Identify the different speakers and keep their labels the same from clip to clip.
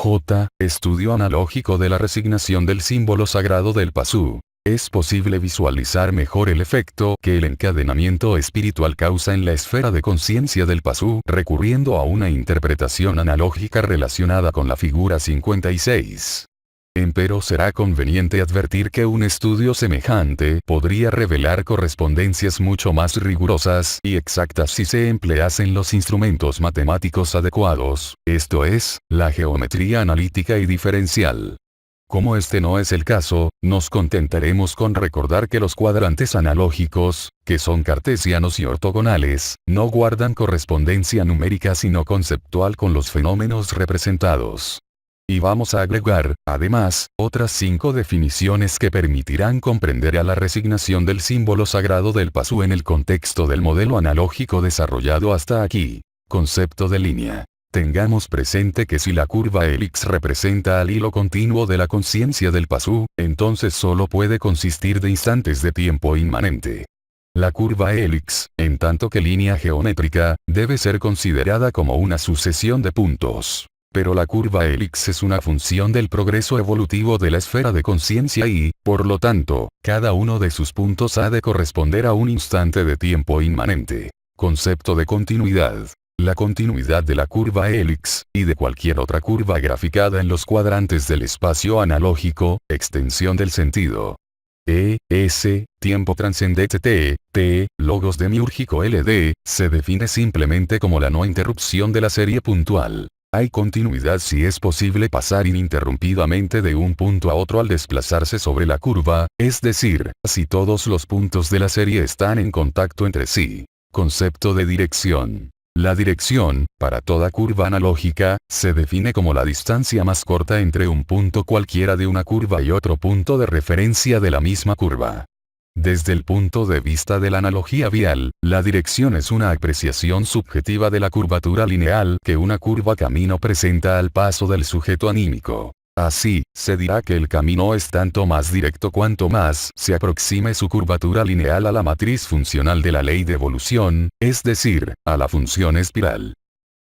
Speaker 1: J. Estudio analógico de la resignación del símbolo sagrado del Pasú. Es posible visualizar mejor el efecto que el encadenamiento espiritual causa en la esfera de conciencia del Pasú recurriendo a una interpretación analógica relacionada con la figura 56. Empero será conveniente advertir que un estudio semejante podría revelar correspondencias mucho más rigurosas y exactas si se empleasen los instrumentos matemáticos adecuados, esto es, la geometría analítica y diferencial. Como este no es el caso, nos contentaremos con recordar que los cuadrantes analógicos, que son cartesianos y ortogonales, no guardan correspondencia numérica sino conceptual con los fenómenos representados. Y vamos a agregar, además, otras 5 definiciones que permitirán comprender a la resignación del símbolo sagrado del Pasú en el contexto del modelo analógico desarrollado hasta aquí. Concepto de línea. Tengamos presente que si la curva hélix representa al hilo continuo de la conciencia del Pasú, entonces solo puede consistir de instantes de tiempo inmanente. La curva hélix, en tanto que línea geométrica, debe ser considerada como una sucesión de puntos. Pero la curva hélix es una función del progreso evolutivo de la esfera de conciencia y, por lo tanto, cada uno de sus puntos ha de corresponder a un instante de tiempo inmanente. Concepto de continuidad. La continuidad de la curva hélix, y de cualquier otra curva graficada en los cuadrantes del espacio analógico, extensión del sentido. S, tiempo trascendente T, logos demiúrgico LD, se define simplemente como la no interrupción de la serie puntual. Hay continuidad si es posible pasar ininterrumpidamente de un punto a otro al desplazarse sobre la curva, es decir, si todos los puntos de la serie están en contacto entre sí. Concepto de dirección. La dirección, para toda curva analógica, se define como la distancia más corta entre un punto cualquiera de una curva y otro punto de referencia de la misma curva. Desde el punto de vista de la analogía vial, la dirección es una apreciación subjetiva de la curvatura lineal que una curva camino presenta al paso del sujeto anímico. Así, se dirá que el camino es tanto más directo cuanto más se aproxime su curvatura lineal a la matriz funcional de la ley de evolución, es decir, a la función espiral.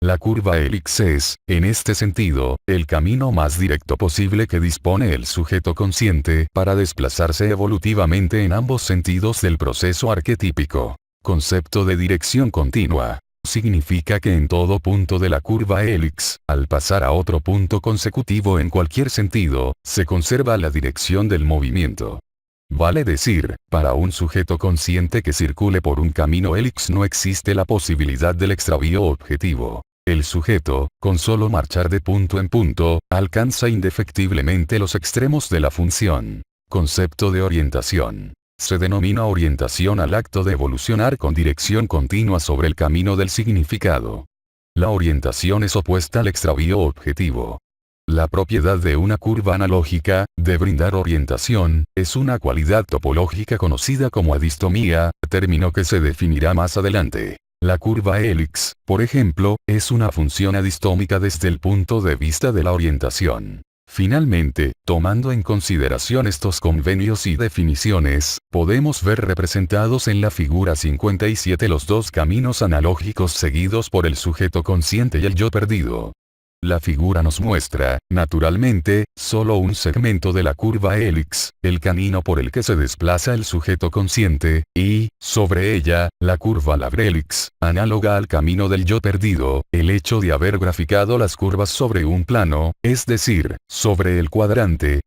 Speaker 1: La curva hélix es, en este sentido, el camino más directo posible que dispone el sujeto consciente para desplazarse evolutivamente en ambos sentidos del proceso arquetípico. Concepto de dirección continua. Significa que en todo punto de la curva hélix, al pasar a otro punto consecutivo en cualquier sentido, se conserva la dirección del movimiento. Vale decir, para un sujeto consciente que circule por un camino hélix no existe la posibilidad del extravío objetivo. El sujeto, con solo marchar de punto en punto, alcanza indefectiblemente los extremos de la función. Concepto de orientación. Se denomina orientación al acto de evolucionar con dirección continua sobre el camino del significado. La orientación es opuesta al extravío objetivo. La propiedad de una curva analógica, de brindar orientación, es una cualidad topológica conocida como adistomía, término que se definirá más adelante. La curva hélix, por ejemplo, es una función adistómica desde el punto de vista de la orientación. Finalmente, tomando en consideración estos convenios y definiciones, podemos ver representados en la figura 57 los dos caminos analógicos seguidos por el sujeto consciente y el yo perdido. La figura nos muestra, naturalmente, solo un segmento de la curva hélix, el camino por el que se desplaza el sujeto consciente, y, sobre ella, la curva labrélix, análoga al camino del yo perdido. El hecho de haber graficado las curvas sobre un plano, es decir, sobre el cuadrante,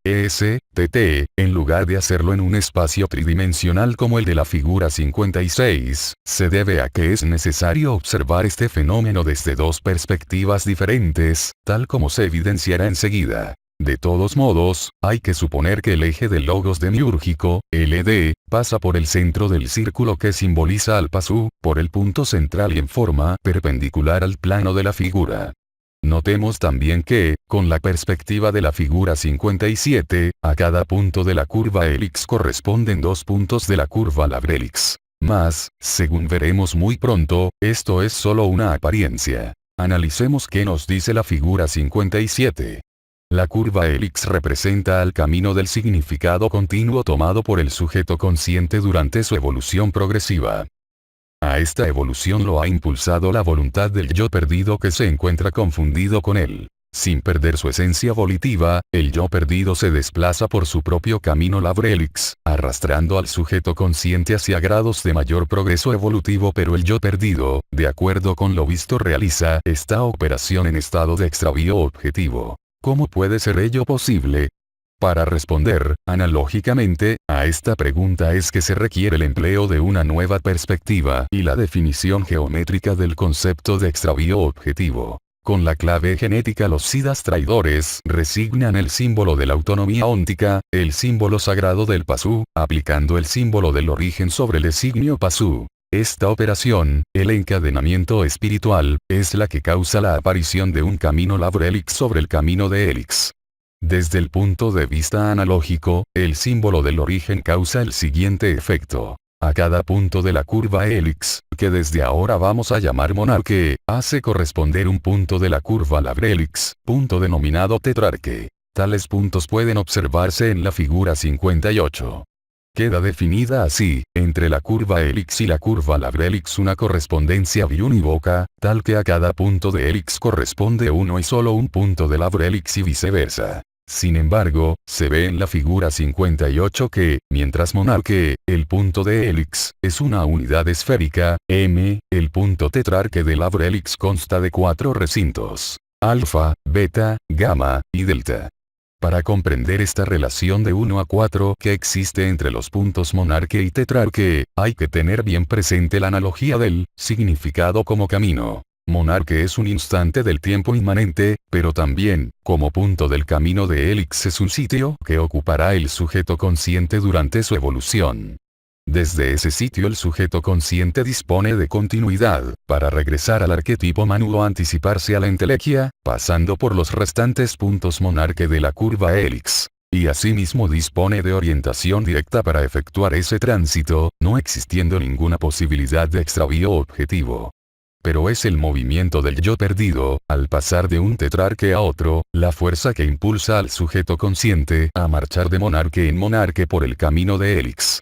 Speaker 1: TT, en lugar de hacerlo en un espacio tridimensional como el de la figura 56, se debe a que es necesario observar este fenómeno desde dos perspectivas diferentes, tal como se evidenciará enseguida. De todos modos, hay que suponer que el eje del logos demiúrgico, LD, pasa por el centro del círculo que simboliza al Pasú, por el punto central y en forma perpendicular al plano de la figura. Notemos también que, con la perspectiva de la figura 57, a cada punto de la curva hélix corresponden dos puntos de la curva labrélix. Mas, según veremos muy pronto, esto es solo una apariencia. Analicemos qué nos dice la figura 57. La curva hélix representa al camino del significado continuo tomado por el sujeto consciente durante su evolución progresiva. A esta evolución lo ha impulsado la voluntad del yo perdido que se encuentra confundido con él. Sin perder su esencia volitiva, el yo perdido se desplaza por su propio camino Labrelix, arrastrando al sujeto consciente hacia grados de mayor progreso evolutivo, pero el yo perdido, de acuerdo con lo visto, realiza esta operación en estado de extravío objetivo. ¿Cómo puede ser ello posible? Para responder, analógicamente, a esta pregunta es que se requiere el empleo de una nueva perspectiva y la definición geométrica del concepto de extravío objetivo. Con la clave genética los siddhas traidores resignan el símbolo de la autonomía óntica, el símbolo sagrado del Pasu, aplicando el símbolo del origen sobre el designio Pasu. Esta operación, el encadenamiento espiritual, es la que causa la aparición de un camino Labrelix sobre el camino de Helix. Desde el punto de vista analógico, el símbolo del origen causa el siguiente efecto. A cada punto de la curva Helix, que desde ahora vamos a llamar monarque, hace corresponder un punto de la curva Labrelix, punto denominado tetrarque. Tales puntos pueden observarse en la figura 58. Queda definida así, entre la curva Helix y la curva Labrelix una correspondencia biunívoca, tal que a cada punto de Helix corresponde uno y solo un punto de Labrelix y viceversa. Sin embargo, se ve en la figura 58 que, mientras monarque, el punto de Helix, es una unidad esférica, M, el punto tetrarque de Labrelix consta de 4 recintos: alfa, beta, gamma, y delta. Para comprender esta relación de 1 a 4 que existe entre los puntos monarque y tetrarque, hay que tener bien presente la analogía del significado como camino. Monarque es un instante del tiempo inmanente, pero también, como punto del camino de Helix, es un sitio que ocupará el sujeto consciente durante su evolución. Desde ese sitio el sujeto consciente dispone de continuidad, para regresar al arquetipo Manu o anticiparse a la entelequia, pasando por los restantes puntos monarque de la curva Helix. Y asimismo dispone de orientación directa para efectuar ese tránsito, no existiendo ninguna posibilidad de extravío objetivo. Pero es el movimiento del yo perdido, al pasar de un tetrarque a otro, la fuerza que impulsa al sujeto consciente a marchar de monarque en monarque por el camino de Helix.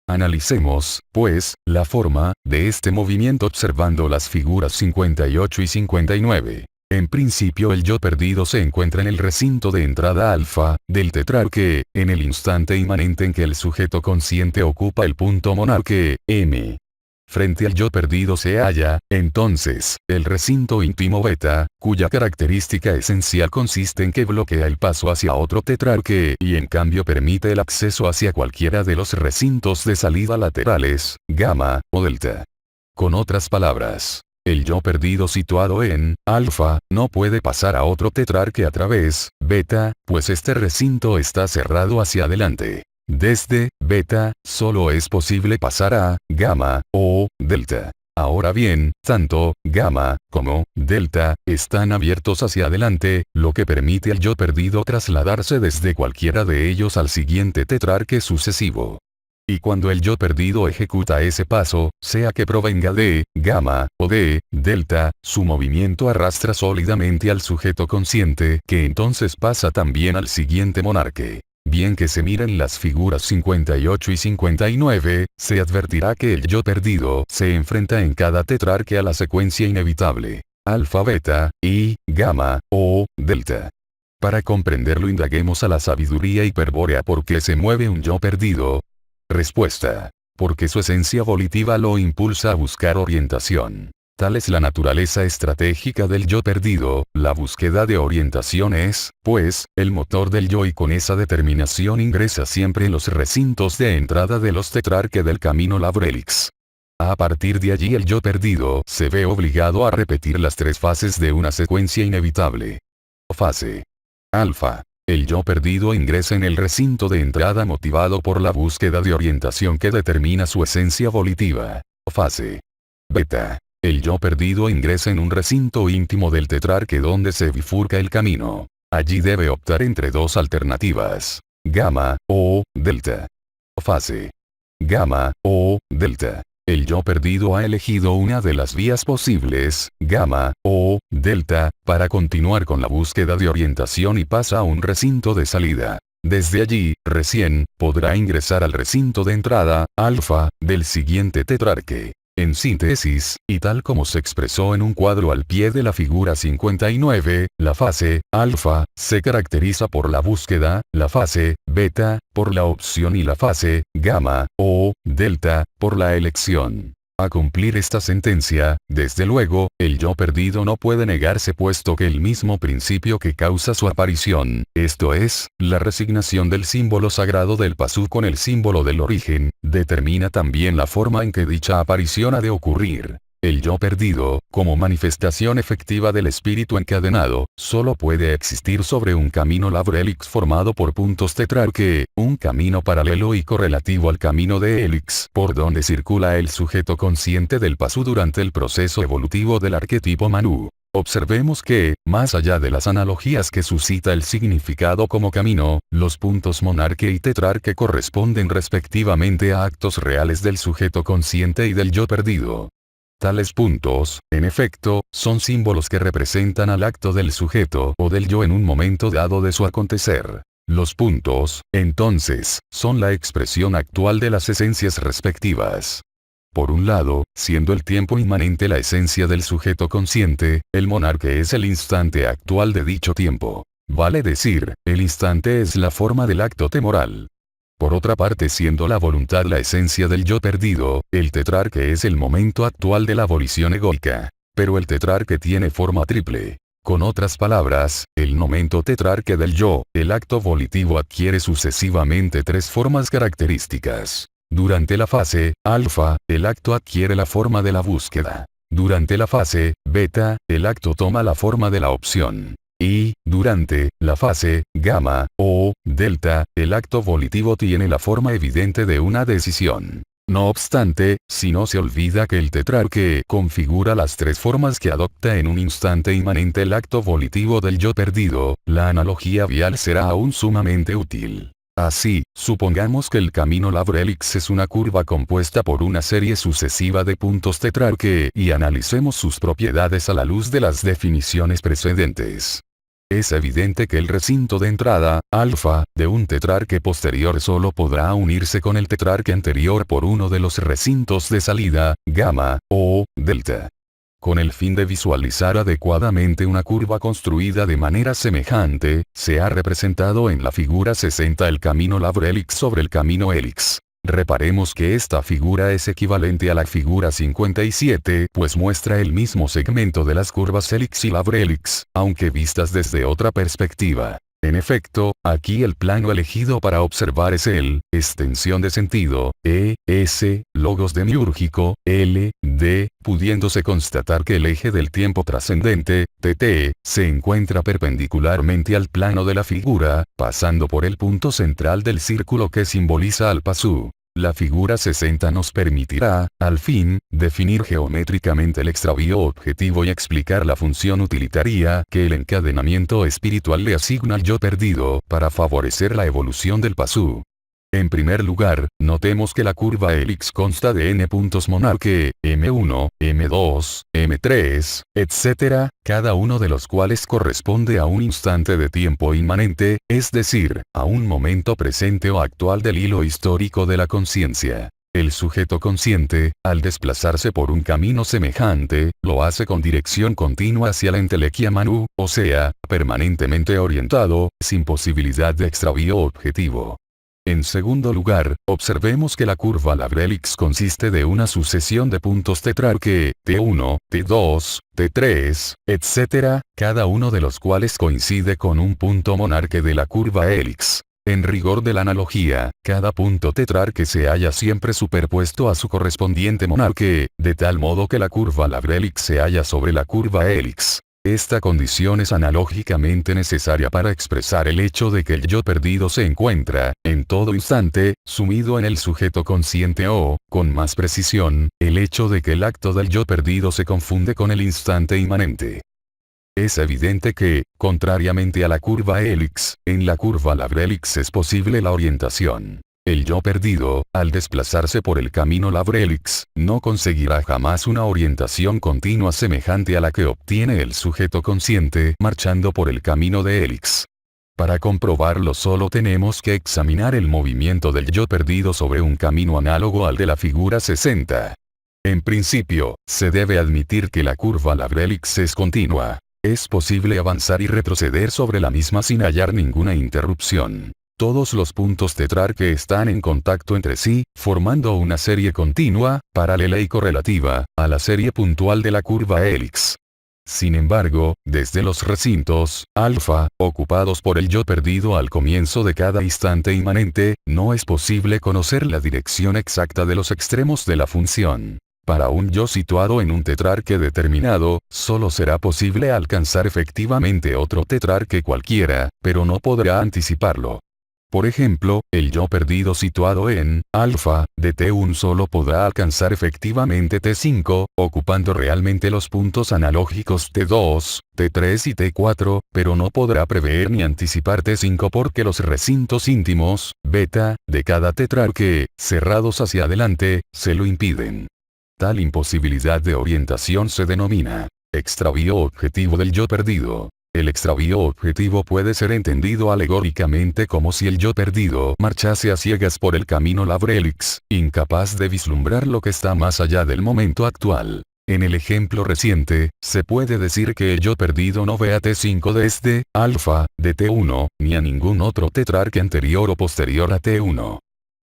Speaker 1: Analicemos, pues, la forma de este movimiento observando las figuras 58 y 59. En principio el yo perdido se encuentra en el recinto de entrada alfa, del tetrarque, en el instante inmanente en que el sujeto consciente ocupa el punto monarque, M. Frente al yo perdido se halla, entonces, el recinto íntimo beta, cuya característica esencial consiste en que bloquea el paso hacia otro tetrarque y en cambio permite el acceso hacia cualquiera de los recintos de salida laterales, gamma, o delta. Con otras palabras, el yo perdido situado en alfa, no puede pasar a otro tetrarque a través beta, pues este recinto está cerrado hacia adelante. Desde beta, solo es posible pasar a gamma o delta. Ahora bien, tanto gamma como delta están abiertos hacia adelante, lo que permite al yo perdido trasladarse desde cualquiera de ellos al siguiente tetrarque sucesivo. Y cuando el yo perdido ejecuta ese paso, sea que provenga de gamma o de delta, su movimiento arrastra sólidamente al sujeto consciente, que entonces pasa también al siguiente monarque. Bien que se miren las figuras 58 y 59, se advertirá que el yo perdido se enfrenta en cada tetrarque a la secuencia inevitable: alfa, beta, y gamma, o delta. Para comprenderlo indaguemos a la sabiduría hiperbórea por qué se mueve un yo perdido. Respuesta: porque su esencia volitiva lo impulsa a buscar orientación. Tal es la naturaleza estratégica del yo perdido, la búsqueda de orientación es, pues, el motor del yo y con esa determinación ingresa siempre en los recintos de entrada de los tetrarque del camino Labrelix. A partir de allí el yo perdido se ve obligado a repetir las 3 fases de una secuencia inevitable. Fase alfa. El yo perdido ingresa en el recinto de entrada motivado por la búsqueda de orientación que determina su esencia volitiva. Fase beta. El yo perdido ingresa en un recinto íntimo del tetrarque donde se bifurca el camino. Allí debe optar entre 2 alternativas: gamma o delta. Fase gamma o delta. El yo perdido ha elegido una de las vías posibles, gamma o delta, para continuar con la búsqueda de orientación y pasa a un recinto de salida. Desde allí, recién, podrá ingresar al recinto de entrada, alfa, del siguiente tetrarque. En síntesis, y tal como se expresó en un cuadro al pie de la figura 59, la fase alfa se caracteriza por la búsqueda, la fase beta por la opción y la fase gamma o delta por la elección. A cumplir esta sentencia, desde luego, el yo perdido no puede negarse puesto que el mismo principio que causa su aparición, esto es, la resignación del símbolo sagrado del pasú con el símbolo del origen, determina también la forma en que dicha aparición ha de ocurrir. El yo perdido, como manifestación efectiva del espíritu encadenado, solo puede existir sobre un camino Lavre Helix formado por puntos tetrarque, un camino paralelo y correlativo al camino de Helix por donde circula el sujeto consciente del pasú durante el proceso evolutivo del arquetipo Manu. Observemos que, más allá de las analogías que suscita el significado como camino, los puntos monarque y tetrarque corresponden respectivamente a actos reales del sujeto consciente y del yo perdido. Tales puntos, en efecto, son símbolos que representan al acto del sujeto o del yo en un momento dado de su acontecer. Los puntos, entonces, son la expresión actual de las esencias respectivas. Por un lado, siendo el tiempo inmanente la esencia del sujeto consciente, el monarque es el instante actual de dicho tiempo. Vale decir, el instante es la forma del acto temoral. Por otra parte, siendo la voluntad la esencia del yo perdido, el tetrarque es el momento actual de la volición egoica. Pero el tetrarque tiene forma triple. Con otras palabras, el momento tetrarque del yo, el acto volitivo adquiere sucesivamente tres formas características. Durante la fase alfa, el acto adquiere la forma de la búsqueda. Durante la fase beta, el acto toma la forma de la opción. Y, durante la fase gamma o delta, el acto volitivo tiene la forma evidente de una decisión. No obstante, si no se olvida que el tetrarque configura las tres formas que adopta en un instante inmanente el acto volitivo del yo perdido, la analogía vial será aún sumamente útil. Así, supongamos que el camino Lavre Helix es una curva compuesta por una serie sucesiva de puntos tetrarque y analicemos sus propiedades a la luz de las definiciones precedentes. Es evidente que el recinto de entrada, alfa, de un tetrarque posterior solo podrá unirse con el tetrarque anterior por uno de los recintos de salida, gamma, o delta. Con el fin de visualizar adecuadamente una curva construida de manera semejante, se ha representado en la figura 60 el camino Lavre Helix sobre el camino Helix. Reparemos que esta figura es equivalente a la figura 57, pues muestra el mismo segmento de las curvas Helix y Lavre Helix, aunque vistas desde otra perspectiva. En efecto, aquí el plano elegido para observar es el, extensión de sentido, S, logos demiúrgico, D, pudiéndose constatar que el eje del tiempo trascendente, TT, se encuentra perpendicularmente al plano de la figura, pasando por el punto central del círculo que simboliza al pasú. La figura 60 nos permitirá, al fin, definir geométricamente el extravío objetivo y explicar la función utilitaria que el encadenamiento espiritual le asigna al yo perdido para favorecer la evolución del pasú. En primer lugar, notemos que la curva Helix consta de n puntos monarque, M1, M2, M3, etc., cada uno de los cuales corresponde a un instante de tiempo inmanente, es decir, a un momento presente o actual del hilo histórico de la conciencia. El sujeto consciente, al desplazarse por un camino semejante, lo hace con dirección continua hacia la entelequia Manu, o sea, permanentemente orientado, sin posibilidad de extravío objetivo. En segundo lugar, observemos que la curva Lavre Helix consiste de una sucesión de puntos tetrarque, T1, T2, T3, etc., cada uno de los cuales coincide con un punto monarque de la curva Helix. En rigor de la analogía, cada punto tetrarque se halla siempre superpuesto a su correspondiente monarque, de tal modo que la curva Lavre Helix se halla sobre la curva Helix. Esta condición es analógicamente necesaria para expresar el hecho de que el yo perdido se encuentra, en todo instante, sumido en el sujeto consciente o, con más precisión, el hecho de que el acto del yo perdido se confunde con el instante inmanente. Es evidente que, contrariamente a la curva Helix, en la curva Lavre Helix es posible la orientación. El yo perdido, al desplazarse por el camino Lavre Helix, no conseguirá jamás una orientación continua semejante a la que obtiene el sujeto consciente marchando por el camino de Helix. Para comprobarlo solo tenemos que examinar el movimiento del yo perdido sobre un camino análogo al de la figura 60. En principio, se debe admitir que la curva Labrelix es continua. Es posible avanzar y retroceder sobre la misma sin hallar ninguna interrupción. Todos los puntos tetrarque están en contacto entre sí, formando una serie continua, paralela y correlativa, a la serie puntual de la curva hélix. Sin embargo, desde los recintos, alfa, ocupados por el yo perdido al comienzo de cada instante inmanente, no es posible conocer la dirección exacta de los extremos de la función. Para un yo situado en un tetrarque determinado, solo será posible alcanzar efectivamente otro tetrarque cualquiera, pero no podrá anticiparlo. Por ejemplo, el yo perdido situado en alfa de T1 solo podrá alcanzar efectivamente T5, ocupando realmente los puntos analógicos T2, T3 y T4, pero no podrá prever ni anticipar T5 porque los recintos íntimos, beta, de cada tetrarque, cerrados hacia adelante, se lo impiden. Tal imposibilidad de orientación se denomina extravío objetivo del yo perdido. El extravío objetivo puede ser entendido alegóricamente como si el yo perdido marchase a ciegas por el camino Labrelix, incapaz de vislumbrar lo que está más allá del momento actual. En el ejemplo reciente, se puede decir que el yo perdido no ve a T5 desde alfa de T1, ni a ningún otro tetrarque anterior o posterior a T1.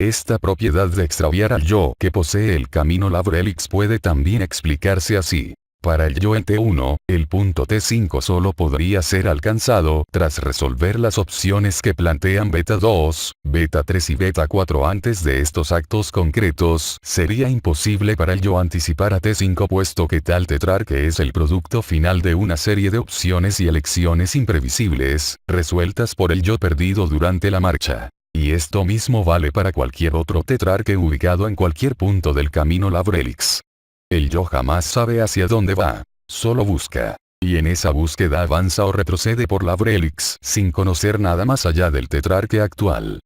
Speaker 1: Esta propiedad de extraviar al yo que posee el camino Labrelix puede también explicarse así. Para el yo en T1, el punto T5 solo podría ser alcanzado tras resolver las opciones que plantean beta 2, beta 3 y beta 4 antes de estos actos concretos. Sería imposible para el yo anticipar a T5 puesto que tal tetrarque es el producto final de una serie de opciones y elecciones imprevisibles, resueltas por el yo perdido durante la marcha. Y esto mismo vale para cualquier otro tetrarque ubicado en cualquier punto del camino Labrelix. El yo jamás sabe hacia dónde va, solo busca. Y en esa búsqueda avanza o retrocede por Labrelix sin conocer nada más allá del tetrarque actual.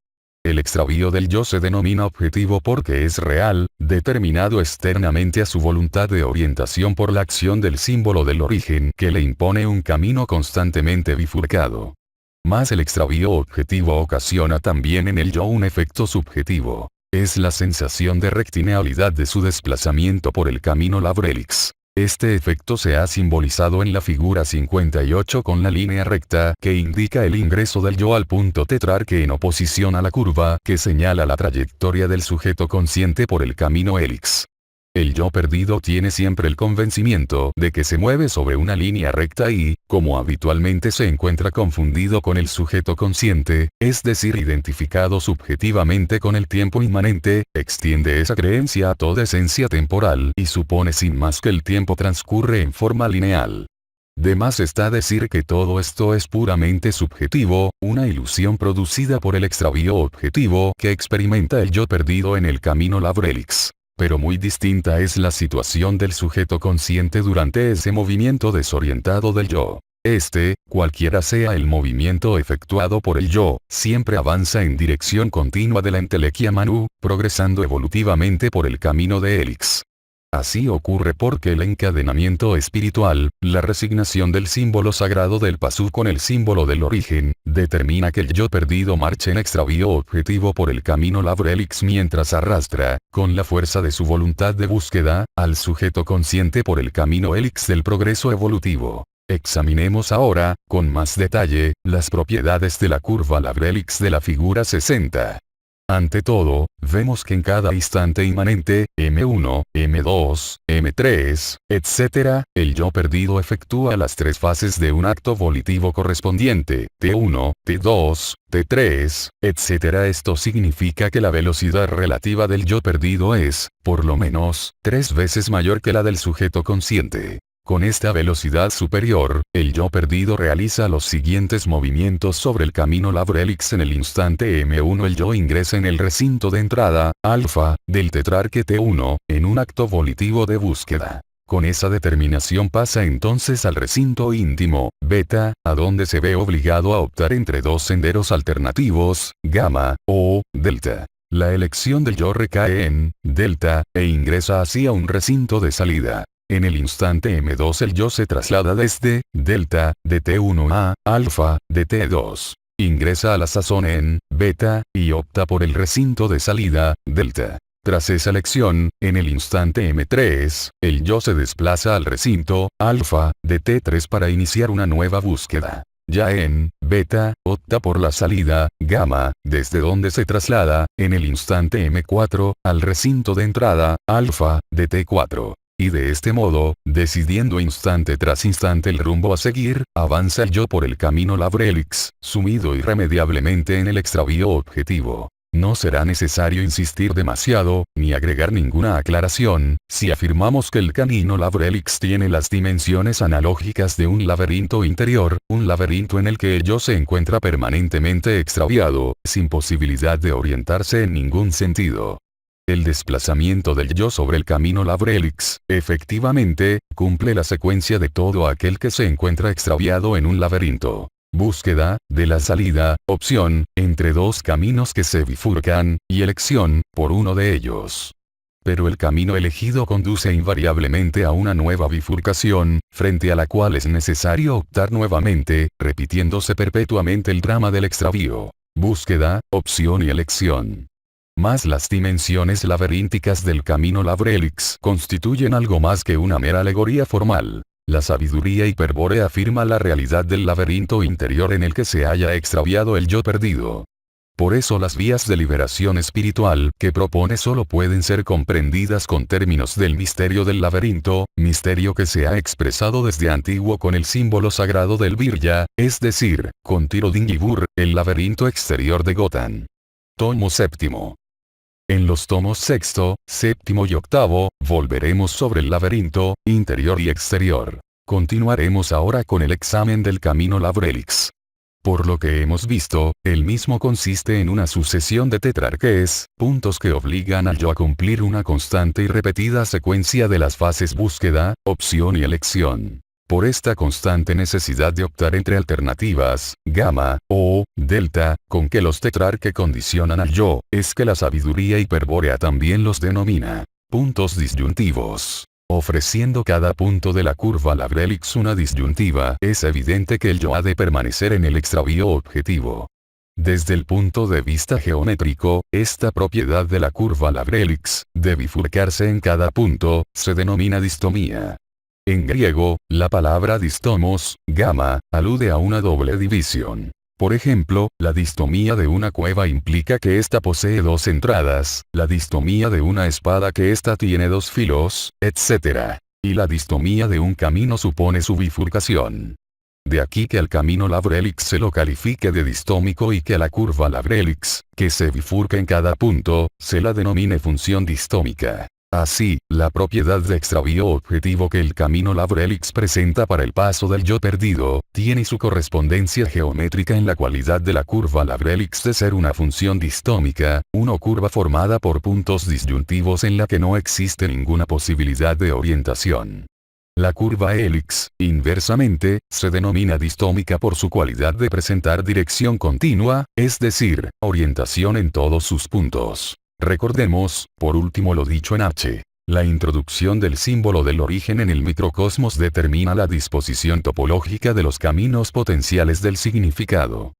Speaker 1: El extravío del yo se denomina objetivo porque es real, determinado externamente a su voluntad de orientación por la acción del símbolo del origen que le impone un camino constantemente bifurcado. Mas el extravío objetivo ocasiona también en el yo un efecto subjetivo. Es la sensación de rectineabilidad de su desplazamiento por el camino Labrelix. Este efecto se ha simbolizado en la figura 58 con la línea recta que indica el ingreso del yo al punto tetrarque en oposición a la curva que señala la trayectoria del sujeto consciente por el camino hélix. El yo perdido tiene siempre el convencimiento de que se mueve sobre una línea recta y, como habitualmente se encuentra confundido con el sujeto consciente, es decir identificado subjetivamente con el tiempo inmanente, extiende esa creencia a toda esencia temporal y supone sin más que el tiempo transcurre en forma lineal. De más está decir que todo esto es puramente subjetivo, una ilusión producida por el extravío objetivo que experimenta el yo perdido en el camino Labrelix. Pero muy distinta es la situación del sujeto consciente durante ese movimiento desorientado del yo. Cualquiera sea el movimiento efectuado por el yo, siempre avanza en dirección continua de la entelequia Manu, progresando evolutivamente por el camino de hélix. Así ocurre porque el encadenamiento espiritual, la resignación del símbolo sagrado del pasú con el símbolo del origen, determina que el yo perdido marche en extravío objetivo por el camino Labrelix mientras arrastra, con la fuerza de su voluntad de búsqueda, al sujeto consciente por el camino hélix del progreso evolutivo. Examinemos ahora, con más detalle, las propiedades de la curva Labrelix de la figura 60. Ante todo, vemos que en cada instante inmanente, M1, M2, M3, etc., el yo perdido efectúa las tres fases de un acto volitivo correspondiente, T1, T2, T3, etc. Esto significa que la velocidad relativa del yo perdido es, por lo menos, 3 veces mayor que la del sujeto consciente. Con esta velocidad superior, el yo perdido realiza los siguientes movimientos sobre el camino Labrelix en el instante M1. El yo ingresa en el recinto de entrada, alfa, del tetrarque T1, en un acto volitivo de búsqueda. Con esa determinación pasa entonces al recinto íntimo, beta, a donde se ve obligado a optar entre dos senderos alternativos, gamma, o delta. La elección del yo recae en delta, e ingresa así a un recinto de salida. En el instante M2 el yo se traslada desde delta, de T1 a alfa, de T2. Ingresa a la sazón en beta, y opta por el recinto de salida, delta. Tras esa lección, en el instante M3, el yo se desplaza al recinto, alfa, de T3 para iniciar una nueva búsqueda. Ya en, beta, opta por la salida, gamma, desde donde se traslada, en el instante M4, al recinto de entrada, alfa, de T4. Y de este modo, decidiendo instante tras instante el rumbo a seguir, avanza el yo por el camino Labrelix, sumido irremediablemente en el extravío objetivo. No será necesario insistir demasiado, ni agregar ninguna aclaración, si afirmamos que el camino Labrelix tiene las dimensiones analógicas de un laberinto interior, un laberinto en el que el yo se encuentra permanentemente extraviado, sin posibilidad de orientarse en ningún sentido. El desplazamiento del yo sobre el camino Labrelix, efectivamente, cumple la secuencia de todo aquel que se encuentra extraviado en un laberinto. Búsqueda, de la salida, opción, entre dos caminos que se bifurcan, y elección, por uno de ellos. Pero el camino elegido conduce invariablemente a una nueva bifurcación, frente a la cual es necesario optar nuevamente, repitiéndose perpetuamente el drama del extravío. Búsqueda, opción y elección. Mas las dimensiones laberínticas del camino Labrelix constituyen algo más que una mera alegoría formal. La sabiduría hiperbórea afirma la realidad del laberinto interior en el que se haya extraviado el yo perdido. Por eso las vías de liberación espiritual que propone solo pueden ser comprendidas con términos del misterio del laberinto, misterio que se ha expresado desde antiguo con el símbolo sagrado del Virya, es decir, con Tirodingibur, el laberinto exterior de Gotan. Tomo séptimo. En los tomos sexto, séptimo y octavo, volveremos sobre el laberinto, interior y exterior. Continuaremos ahora con el examen del camino Labrelix. Por lo que hemos visto, el mismo consiste en una sucesión de tetrarqués, puntos que obligan al yo a cumplir una constante y repetida secuencia de las fases búsqueda, opción y elección. Por esta constante necesidad de optar entre alternativas, gamma, o, delta, con que los tetrarque condicionan al yo, es que la sabiduría hiperbórea también los denomina puntos disyuntivos. Ofreciendo cada punto de la curva Labrelix una disyuntiva, es evidente que el yo ha de permanecer en el extravío objetivo. Desde el punto de vista geométrico, esta propiedad de la curva Labrelix, de bifurcarse en cada punto, se denomina distomía. En griego, la palabra distomos, gamma, alude a una doble división. Por ejemplo, la distomía de una cueva implica que ésta posee dos entradas, la distomía de una espada que ésta tiene dos filos, etc. Y la distomía de un camino supone su bifurcación. De aquí que al camino Labrelix se lo califique de distómico y que a la curva Labrelix, que se bifurca en cada punto, se la denomine función distómica. Así, la propiedad de extravío objetivo que el camino Labrelix presenta para el paso del yo perdido, tiene su correspondencia geométrica en la cualidad de la curva Labrelix de ser una función distómica, una curva formada por puntos disyuntivos en la que no existe ninguna posibilidad de orientación. La curva Helix, inversamente, se denomina distómica por su cualidad de presentar dirección continua, es decir, orientación en todos sus puntos. Recordemos, por último lo dicho en H. La introducción del símbolo del origen en el microcosmos determina la disposición topológica de los caminos potenciales del significado.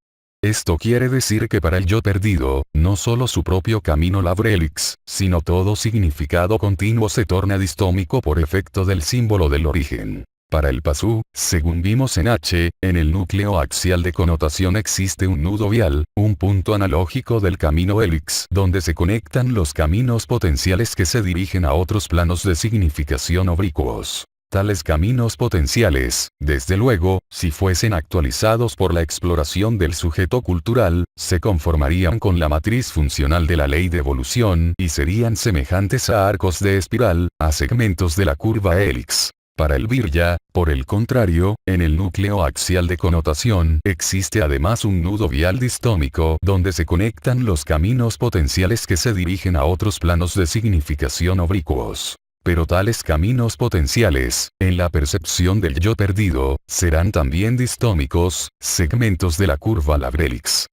Speaker 1: Esto quiere decir que para el yo perdido, no solo su propio camino Labrelix, sino todo significado continuo se torna distómico por efecto del símbolo del origen. Para el pasú, según vimos en H, en el núcleo axial de connotación existe un nudo vial, un punto analógico del camino Helix, donde se conectan los caminos potenciales que se dirigen a otros planos de significación oblicuos. Tales caminos potenciales, desde luego, si fuesen actualizados por la exploración del sujeto cultural, se conformarían con la matriz funcional de la ley de evolución y serían semejantes a arcos de espiral, a segmentos de la curva Helix. Para el Virya, por el contrario, en el núcleo axial de connotación existe además un nudo vial distómico donde se conectan los caminos potenciales que se dirigen a otros planos de significación oblicuos. Pero tales caminos potenciales, en la percepción del yo perdido, serán también distómicos, segmentos de la curva Labrelix.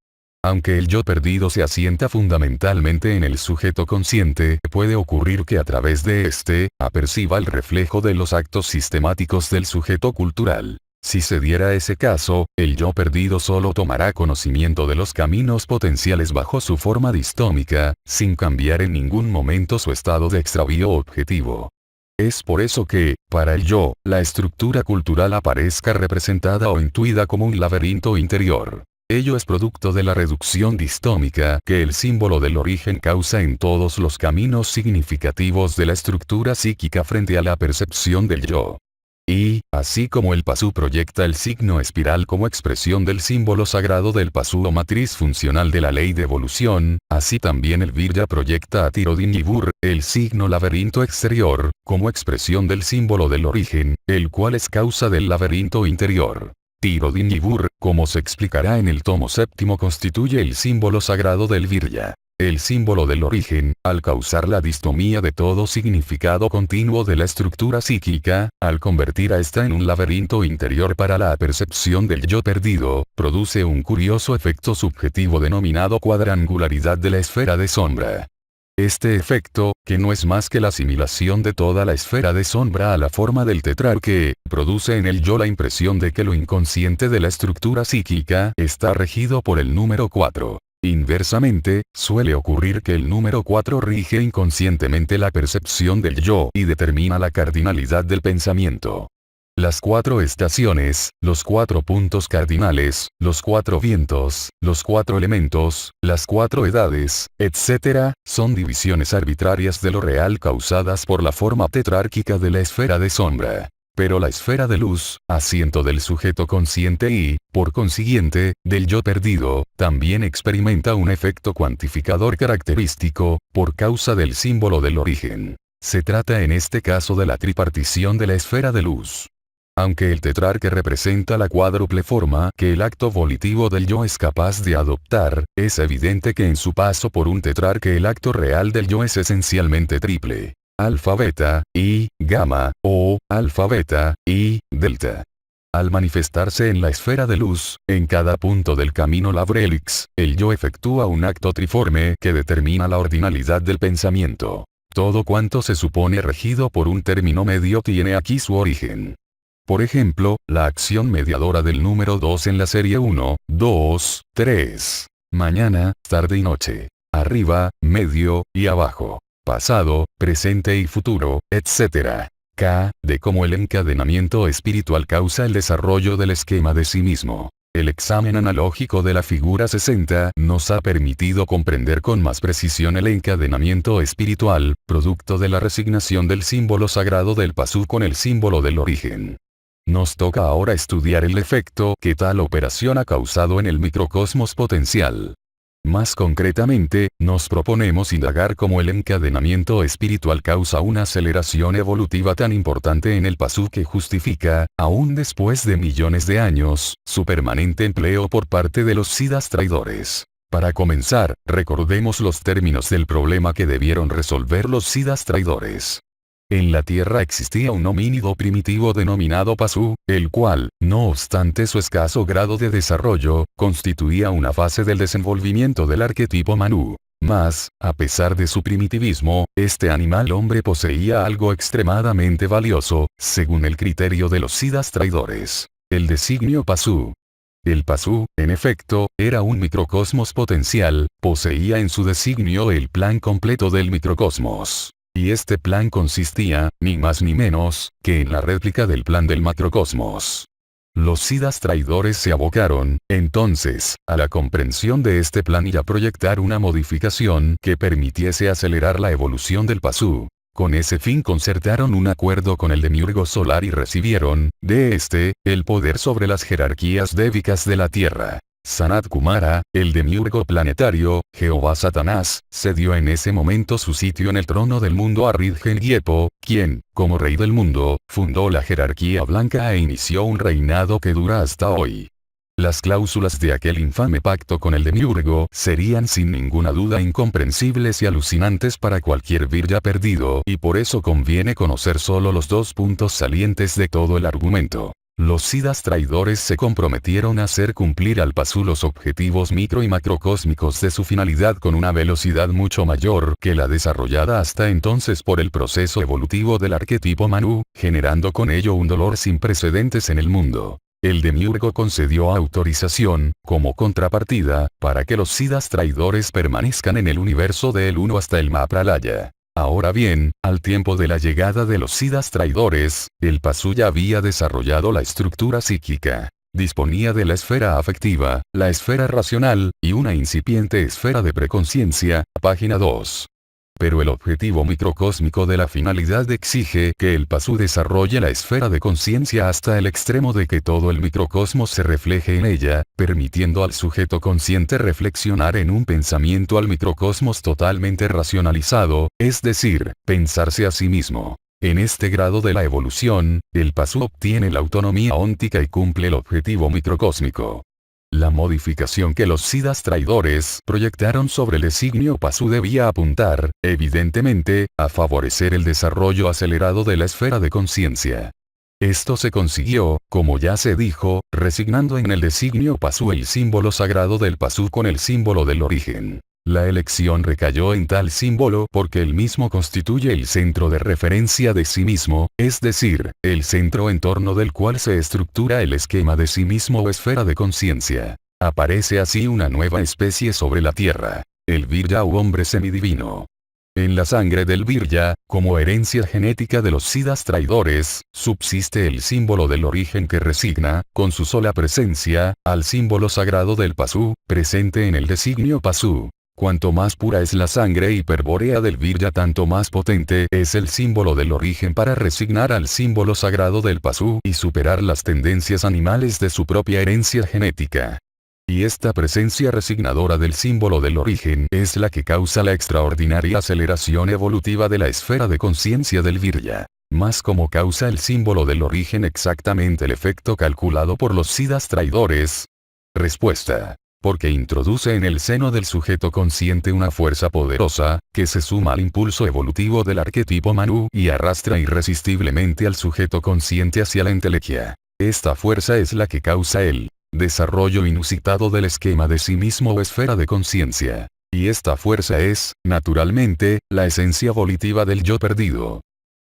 Speaker 1: Aunque el yo perdido se asienta fundamentalmente en el sujeto consciente, puede ocurrir que a través de éste, aperciba el reflejo de los actos sistemáticos del sujeto cultural. Si se diera ese caso, el yo perdido solo tomará conocimiento de los caminos potenciales bajo su forma distómica, sin cambiar en ningún momento su estado de extravío objetivo. Es por eso que, para el yo, la estructura cultural aparezca representada o intuida como un laberinto interior. Ello es producto de la reducción distómica que el símbolo del origen causa en todos los caminos significativos de la estructura psíquica frente a la percepción del yo. Y, así como el pasú proyecta el signo espiral como expresión del símbolo sagrado del pasú o matriz funcional de la ley de evolución, así también el virya proyecta a Tirodin-Yibur, el signo laberinto exterior, como expresión del símbolo del origen, el cual es causa del laberinto interior. Tirodin-Yibur, como se explicará en el tomo séptimo, constituye el símbolo sagrado del virya. El símbolo del origen, al causar la distomía de todo significado continuo de la estructura psíquica, al convertir a esta en un laberinto interior para la percepción del yo perdido, produce un curioso efecto subjetivo denominado cuadrangularidad de la esfera de sombra. Este efecto, que no es más que la asimilación de toda la esfera de sombra a la forma del tetrarque, produce en el yo la impresión de que lo inconsciente de la estructura psíquica está regido por el número 4. Inversamente, suele ocurrir que el número 4 rige inconscientemente la percepción del yo y determina la cardinalidad del pensamiento. Las 4 estaciones, los 4 puntos cardinales, los 4 vientos, los 4 elementos, las 4 edades, etc., son divisiones arbitrarias de lo real causadas por la forma tetrárquica de la esfera de sombra. Pero la esfera de luz, asiento del sujeto consciente y, por consiguiente, del yo perdido, también experimenta un efecto cuantificador característico, por causa del símbolo del origen. Se trata en este caso de la tripartición de la esfera de luz. Aunque el tetrarque representa la cuádruple forma que el acto volitivo del yo es capaz de adoptar, es evidente que en su paso por un tetrarque el acto real del yo es esencialmente triple. Alfa beta, y, gamma, o, alfa beta, y, delta. Al manifestarse en la esfera de luz, en cada punto del camino Labrelix, el yo efectúa un acto triforme que determina la ordinalidad del pensamiento. Todo cuanto se supone regido por un término medio tiene aquí su origen. Por ejemplo, la acción mediadora del número 2 en la serie 1, 2, 3. Mañana, tarde y noche. Arriba, medio, y abajo. Pasado, presente y futuro, etc. K, de cómo el encadenamiento espiritual causa el desarrollo del esquema de sí mismo. El examen analógico de la figura 60 nos ha permitido comprender con más precisión el encadenamiento espiritual, producto de la resignación del símbolo sagrado del pasú con el símbolo del origen. Nos toca ahora estudiar el efecto que tal operación ha causado en el microcosmos potencial. Más concretamente, nos proponemos indagar cómo el encadenamiento espiritual causa una aceleración evolutiva tan importante en el pasú que justifica, aún después de millones de años, su permanente empleo por parte de los siddhas traidores. Para comenzar, recordemos los términos del problema que debieron resolver los siddhas traidores. En la Tierra existía un homínido primitivo denominado Pasú, el cual, no obstante su escaso grado de desarrollo, constituía una fase del desenvolvimiento del arquetipo Manu. Mas, a pesar de su primitivismo, este animal hombre poseía algo extremadamente valioso, según el criterio de los siddhas traidores: el designio Pasú. El pasú, en efecto, era un microcosmos potencial, poseía en su designio el plan completo del microcosmos. Y este plan consistía, ni más ni menos, que en la réplica del plan del macrocosmos. Los siddhas traidores se abocaron, entonces, a la comprensión de este plan y a proyectar una modificación que permitiese acelerar la evolución del pasú. Con ese fin concertaron un acuerdo con el demiurgo solar y recibieron, de este, el poder sobre las jerarquías débicas de la Tierra. Sanat Kumara, el demiurgo planetario, Jehová Satanás, cedió en ese momento su sitio en el trono del mundo a Ridgen-Gyepo, quien, como rey del mundo, fundó la jerarquía blanca e inició un reinado que dura hasta hoy. Las cláusulas de aquel infame pacto con el demiurgo serían sin ninguna duda incomprensibles y alucinantes para cualquier virya perdido, y por eso conviene conocer solo los 2 puntos salientes de todo el argumento. Los siddhas traidores se comprometieron a hacer cumplir al pasú los objetivos micro y macrocósmicos de su finalidad con una velocidad mucho mayor que la desarrollada hasta entonces por el proceso evolutivo del arquetipo Manu, generando con ello un dolor sin precedentes en el mundo. El demiurgo concedió autorización, como contrapartida, para que los siddhas traidores permanezcan en el universo del Uno hasta el Mahapralaya. Ahora bien, al tiempo de la llegada de los siddhas traidores, el Pasu ya había desarrollado la estructura psíquica. Disponía de la esfera afectiva, la esfera racional, y una incipiente esfera de preconciencia, página 2. Pero el objetivo microcósmico de la finalidad exige que el Pasu desarrolle la esfera de conciencia hasta el extremo de que todo el microcosmos se refleje en ella, permitiendo al sujeto consciente reflexionar en un pensamiento al microcosmos totalmente racionalizado, es decir, pensarse a sí mismo. En este grado de la evolución, el Pasu obtiene la autonomía óntica y cumple el objetivo microcósmico. La modificación que los siddhas traidores proyectaron sobre el designio Pasu debía apuntar, evidentemente, a favorecer el desarrollo acelerado de la esfera de conciencia. Esto se consiguió, como ya se dijo, resignando en el designio Pasu el símbolo sagrado del Pasu con el símbolo del origen. La elección recayó en tal símbolo porque el mismo constituye el centro de referencia de sí mismo, es decir, el centro en torno del cual se estructura el esquema de sí mismo o esfera de conciencia. Aparece así una nueva especie sobre la tierra, el Virya u hombre semidivino. En la sangre del Virya, como herencia genética de los siddhas traidores, subsiste el símbolo del origen que resigna, con su sola presencia, al símbolo sagrado del Pasu, presente en el designio Pasu. Cuanto más pura es la sangre hiperbórea del Virya, tanto más potente es el símbolo del origen para resignar al símbolo sagrado del Pasu y superar las tendencias animales de su propia herencia genética. Y esta presencia resignadora del símbolo del origen es la que causa la extraordinaria aceleración evolutiva de la esfera de conciencia del Virya. Más como causa el símbolo del origen exactamente el efecto calculado por los siddhas traidores. Respuesta. Porque introduce en el seno del sujeto consciente una fuerza poderosa, que se suma al impulso evolutivo del arquetipo Manu y arrastra irresistiblemente al sujeto consciente hacia la entelequia. Esta fuerza es la que causa el desarrollo inusitado del esquema de sí mismo o esfera de conciencia. Y esta fuerza es, naturalmente, la esencia volitiva del yo perdido.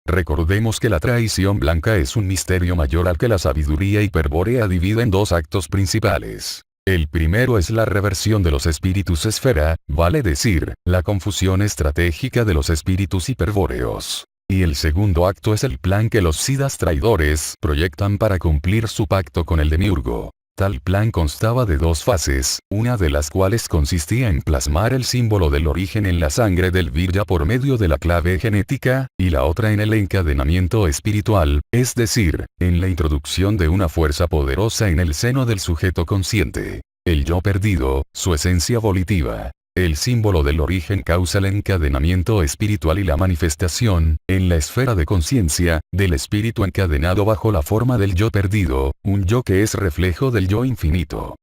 Speaker 1: Recordemos que la traición blanca es un misterio mayor al que la sabiduría hiperbórea divide en dos actos principales. El primero es la reversión de los espíritus esfera, vale decir, la confusión estratégica de los espíritus hiperbóreos. Y el segundo acto es el plan que los siddhas traidores proyectan para cumplir su pacto con el demiurgo. Tal plan constaba de dos fases, una de las cuales consistía en plasmar el símbolo del origen en la sangre del Virya por medio de la clave genética, y la otra en el encadenamiento espiritual, es decir, en la introducción de una fuerza poderosa en el seno del sujeto consciente. El yo perdido, su esencia volitiva. El símbolo del origen causa el encadenamiento espiritual y la manifestación, en la esfera de conciencia, del espíritu encadenado bajo la forma del yo perdido, un yo que es reflejo del yo infinito.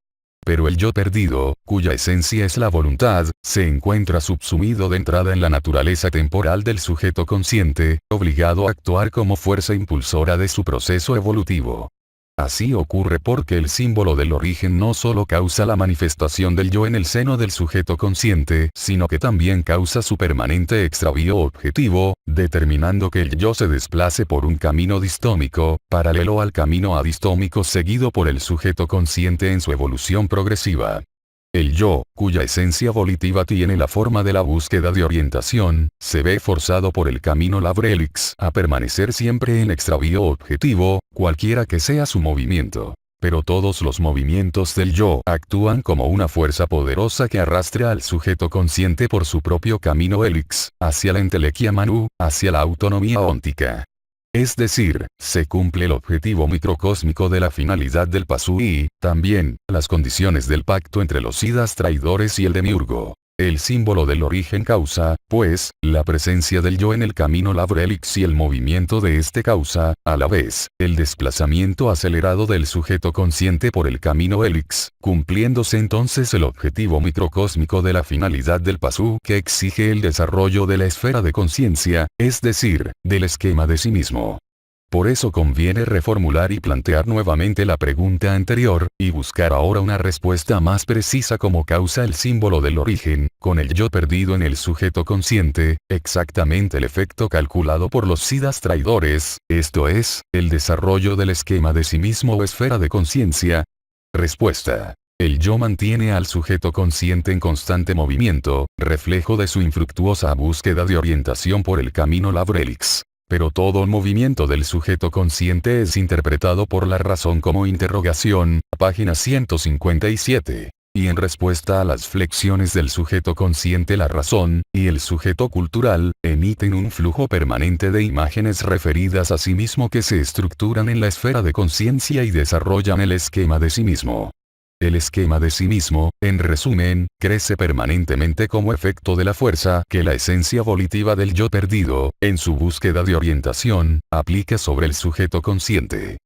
Speaker 1: Pero el yo perdido, cuya esencia es la voluntad, se encuentra subsumido de entrada en la naturaleza temporal del sujeto consciente, obligado a actuar como fuerza impulsora de su proceso evolutivo. Así ocurre porque el símbolo del origen no solo causa la manifestación del yo en el seno del sujeto consciente, sino que también causa su permanente extravío objetivo, determinando que el yo se desplace por un camino distómico, paralelo al camino adistómico seguido por el sujeto consciente en su evolución progresiva. El yo, cuya esencia volitiva tiene la forma de la búsqueda de orientación, se ve forzado por el camino Labrelix a permanecer siempre en extravío objetivo, cualquiera que sea su movimiento. Pero todos los movimientos del yo actúan como una fuerza poderosa que arrastra al sujeto consciente por su propio camino helix, hacia la entelequia Manu, hacia la autonomía óntica. Es decir, se cumple el objetivo microcósmico de la finalidad del Pasu y, también, las condiciones del pacto entre los siddhas traidores y el demiurgo. El símbolo del origen causa, pues, la presencia del yo en el camino Labrelix y el movimiento de este causa, a la vez, el desplazamiento acelerado del sujeto consciente por el camino helix, cumpliéndose entonces el objetivo microcósmico de la finalidad del Pasu que exige el desarrollo de la esfera de conciencia, es decir, del esquema de sí mismo. Por eso conviene reformular y plantear nuevamente la pregunta anterior, y buscar ahora una respuesta más precisa como causa el símbolo del origen, con el yo perdido en el sujeto consciente, exactamente el efecto calculado por los siddhas traidores, esto es, el desarrollo del esquema de sí mismo o esfera de conciencia. Respuesta. El yo mantiene al sujeto consciente en constante movimiento, reflejo de su infructuosa búsqueda de orientación por el camino Lavrelix. Pero todo movimiento del sujeto consciente es interpretado por la razón como interrogación, página 157. Y en respuesta a las flexiones del sujeto consciente la razón, y el sujeto cultural, emiten un flujo permanente de imágenes referidas a sí mismo que se estructuran en la esfera de conciencia y desarrollan el esquema de sí mismo. El esquema de sí mismo, en resumen, crece permanentemente como efecto de la fuerza que la esencia volitiva del yo perdido, en su búsqueda de orientación, aplica sobre el sujeto consciente.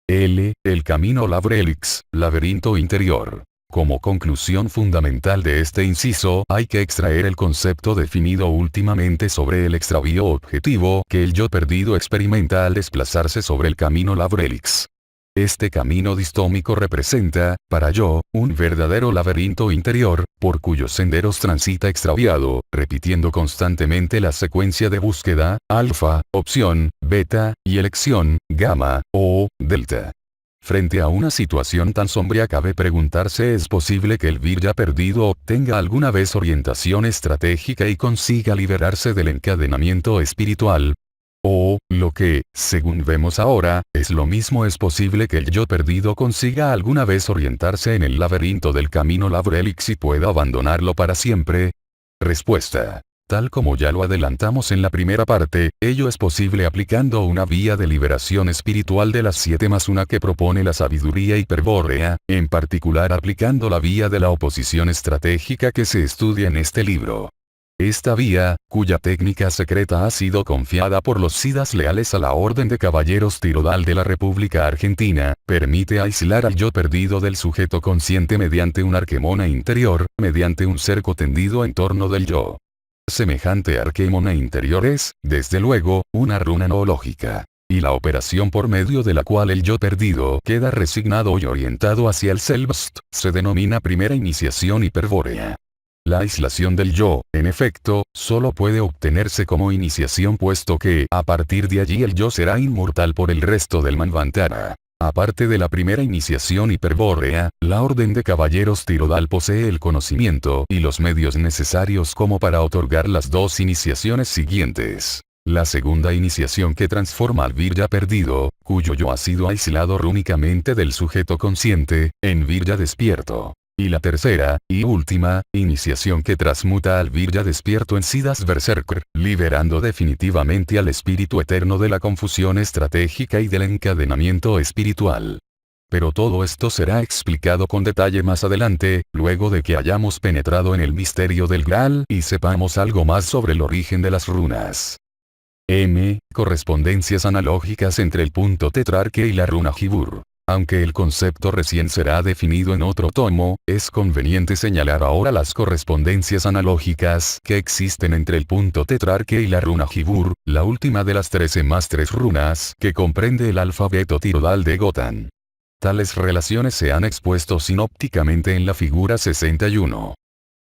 Speaker 1: El camino Lavrelix, laberinto interior. Como conclusión fundamental de este inciso, hay que extraer el concepto definido últimamente sobre el extravío objetivo que el yo perdido experimenta al desplazarse sobre el camino Lavrelix. Este camino distómico representa, para yo, un verdadero laberinto interior, por cuyos senderos transita extraviado, repitiendo constantemente la secuencia de búsqueda, alfa, opción, beta, y elección, gamma, o, delta. Frente a una situación tan sombría cabe preguntarse: ¿es posible que el virya perdido obtenga alguna vez orientación estratégica y consiga liberarse del encadenamiento espiritual? O, lo que, según vemos ahora, es lo mismo, ¿es posible que el yo perdido consiga alguna vez orientarse en el laberinto del camino Lavrelix y pueda abandonarlo para siempre? Respuesta. Tal como ya lo adelantamos en la primera parte, ello es posible aplicando una vía de liberación espiritual de las 7 más 1 que propone la sabiduría hiperbórea, en particular aplicando la vía de la oposición estratégica que se estudia en este libro. Esta vía, cuya técnica secreta ha sido confiada por los siddhas leales a la Orden de Caballeros Tirodal de la República Argentina, permite aislar al yo perdido del sujeto consciente mediante un arquemona interior, mediante un cerco tendido en torno del yo. Semejante arquemona interior es, desde luego, una runa noológica. Y la operación por medio de la cual el yo perdido queda resignado y orientado hacia el Selbst, se denomina primera iniciación hiperbórea. La aislación del yo, en efecto, solo puede obtenerse como iniciación puesto que, a partir de allí el yo será inmortal por el resto del Manvantara. Aparte de la primera iniciación hiperbórea, la Orden de Caballeros Tirodal posee el conocimiento y los medios necesarios como para otorgar las 2 iniciaciones siguientes. La segunda iniciación que transforma al virya perdido, cuyo yo ha sido aislado rúnicamente del sujeto consciente, en virya despierto. Y la tercera, y última, iniciación que transmuta al virya despierto en siddhas berserker, liberando definitivamente al espíritu eterno de la confusión estratégica y del encadenamiento espiritual. Pero todo esto será explicado con detalle más adelante, luego de que hayamos penetrado en el misterio del Graal y sepamos algo más sobre el origen de las runas. Correspondencias analógicas entre el punto tetrarque y la runa Jibur. Aunque el concepto recién será definido en otro tomo, es conveniente señalar ahora las correspondencias analógicas que existen entre el punto tetrarque y la runa Jibur, la última de las 13 más 3 runas que comprende el alfabeto tirodal de Gotan. Tales relaciones se han expuesto sinópticamente en la figura 61.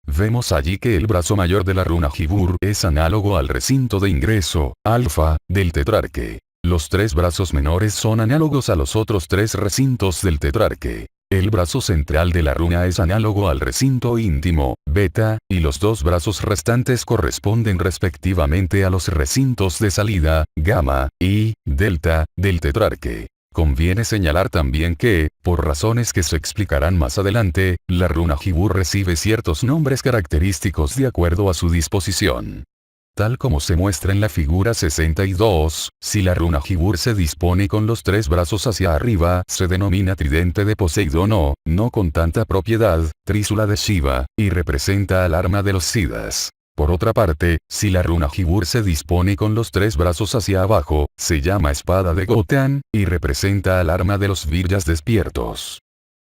Speaker 1: Vemos allí que el brazo mayor de la runa Jibur es análogo al recinto de ingreso, alfa, del tetrarque. Los 3 brazos menores son análogos a los otros 3 recintos del tetrarque. El brazo central de la runa es análogo al recinto íntimo, beta, y los 2 brazos restantes corresponden respectivamente a los recintos de salida, gamma, y delta, del tetrarque. Conviene señalar también que, por razones que se explicarán más adelante, la runa Jibur recibe ciertos nombres característicos de acuerdo a su disposición. Tal como se muestra en la figura 62, si la runa Jibur se dispone con los 3 brazos hacia arriba, se denomina tridente de Poseidón o, no con tanta propiedad, trísula de Shiva, y representa al arma de los siddhas. Por otra parte, si la runa Jibur se dispone con los 3 brazos hacia abajo, se llama espada de Gotan, y representa al arma de los viryas despiertos.